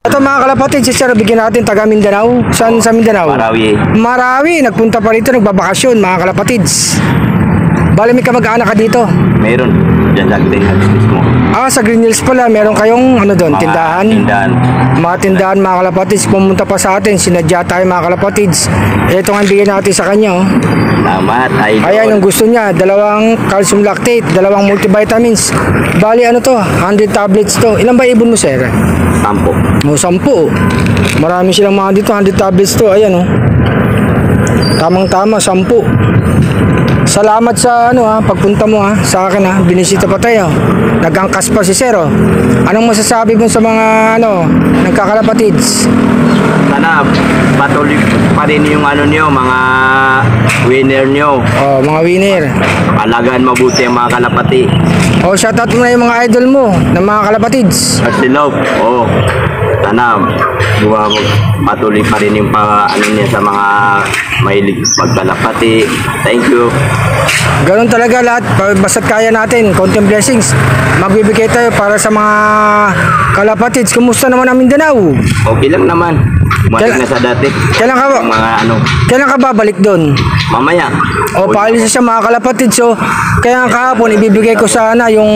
Ito mga kalapatid, si Sir, bigyan natin taga Mindanao. Saan sa Mindanao? Marawi. Marawi, nagpunta pa rito, nagbabakasyon mga kalapatids. Bali may kamag-anak ka dito. Meron. Diyan sa Green Hills mismo. Sa Green Hills pala, meron kayong ano doon, Mga tindahan? Tindahan. Mga tindahan mga kalapatids, pumunta pa sa atin, sinadya tayo mga kalapatids. Ito nga bigyan natin sa kanya. Oh. Salamat, idol. Ayan yung gusto niya, dalawang calcium lactate, dalawang multivitamins. Bali ano to, 100 tablets to. Ilan ba ibon mo, Sir? Tampo. 10. Marami silang mga dito, 100 tablets to. Ayan oh. Tamang-tama, 10. Salamat sa pagpunta mo sa akin binisita pa tayo. Nagangkas pa si Sir. Anong masasabi mo sa mga nagkakalapatids? Sana patuloy pa rin yung niyo, mga winner niyo. Mga winner. Alagaan mabuti ang mga kalapati. Shoutout mo na yung mga idol mo ng mga kalapatids. At silog. Sana patuloy pa rin yung niya sa mga mahilig magkalapati. Thank you. Ganon talaga lahat. Basta't kaya natin, konting blessings. Magbibigay tayo para sa mga kalapatids. Kumusta naman ang Mindanao? Okay lang naman. Balik na sa dati. Kailan ka ba? Kailan ka babalik doon? Mamaya. Paalis siya mga kalapatids. So, kaya kahapon ibibigay ko sana yung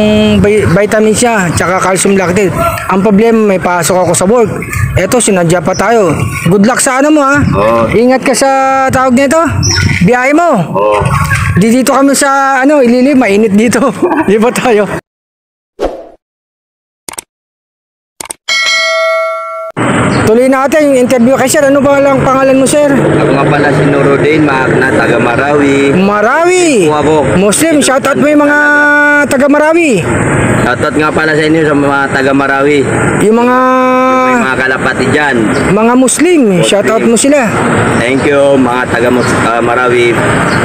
vitamins niya tsaka calcium lactate. Ang problema, may pasok ako sa work. Eto, sinadya pa tayo. Good luck sa mo Ingat ka sa tawag nito. Biyahe mo. Dito kami sa Ililim, mainit dito. Di ba tayo? Tuloy natin yung interview kay Sir. Ano ba lang pangalan mo, Sir? Ako nga pala si Nuruddin, na taga Marawi. Marawi. Muslim, shoutout mo yung mga taga Marawi. Shoutout nga pala sa inyo sa mga taga Marawi. Yung mga kalapati dyan. Mga Muslim, shoutout mo sila. Thank you mga taga Marawi,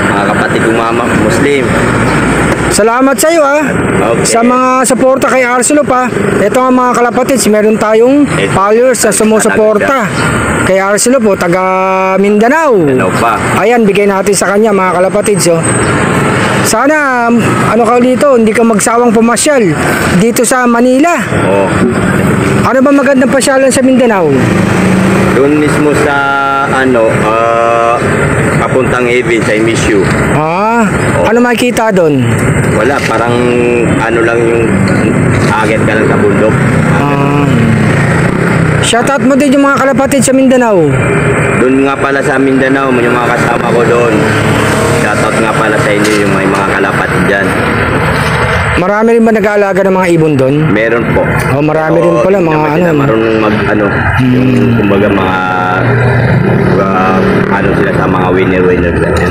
mga kapatid kong mga Muslim. Salamat sa iyo Okay. Sa mga suporta kay Arcelop Ito nga mga kalapatids, meron tayong followers sa sumusuporta kay Arcelop taga Mindanao. Ayan, bigay natin sa kanya mga kalapatids Sana ka dito, hindi ka magsawang pumasyal dito sa Manila. Ano ba magandang pasyalan sa Mindanao? Doon mismo sa papuntang Evin sa Emisyo. Ano makikita doon? Wala, parang lang yung agad ka lang sa bundok. Shoutout mo din yung mga kalapatid sa Mindanao. Doon nga pala sa Mindanao, yung mga kasama ko doon. Shoutout nga pala sa inyo yung mga kalapatid dyan. Marami rin ba nag-aalaga ng mga ibon doon? Meron po. Marami rin pala mga marunong yung kumbaga mga sila sa mga winner.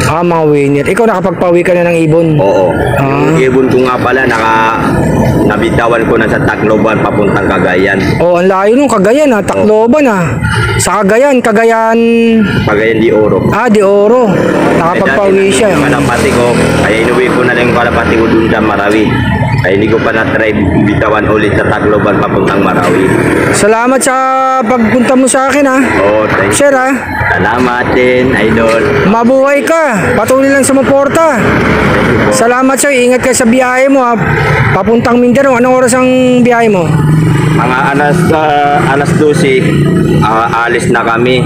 Mga winner. Ikaw nakapagpawi ka na ng ibon? Oo. Yung ibon ko nga pala nabitawan ko na sa Tacloban papuntang Cagayan. Ang layo nung Cagayan Tacloban Sa Cagayan de Oro. De Oro. Nakapagpawi siya. Yung kalapati ko, kaya inuwi ko na lang yung kalapati ko dun sa Marawi. Ay hindi ko pa na-try bitawan ulit sa Tacloban papuntang Marawi. Salamat sa pagpunta mo sa akin thank you. Sir Salamat din, idol. Mabuhay ka. Patuloy lang sumuporta. Salamat sa iyo. Ingat ka sa biyahe mo papuntang Mindanao. Anong oras ang biyahe mo? Mga alas 12, alis na kami.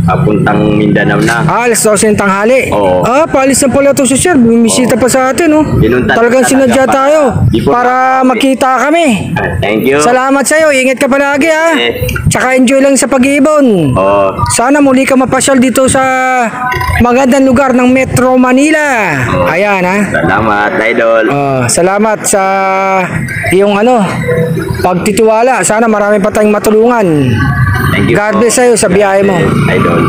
Papuntang Mindanao na. Alas 12 ng tanghali? Oo. Paalis na pala ito si Sir. Bumisita pa sa atin Talagang sinadya tayo para makita kami. Thank you. Salamat sa iyo. Ingat ka palagi Tsaka enjoy lang sa pag-ibon. Sana muli ka mapasyal dito sa magandang lugar ng Metro Manila. Ayan Salamat, idol. Salamat sa iyong pagtitiwala. Sana marami pa tayong matulungan. Thank you. God bless sa'yo sa biyahe mo. Idol.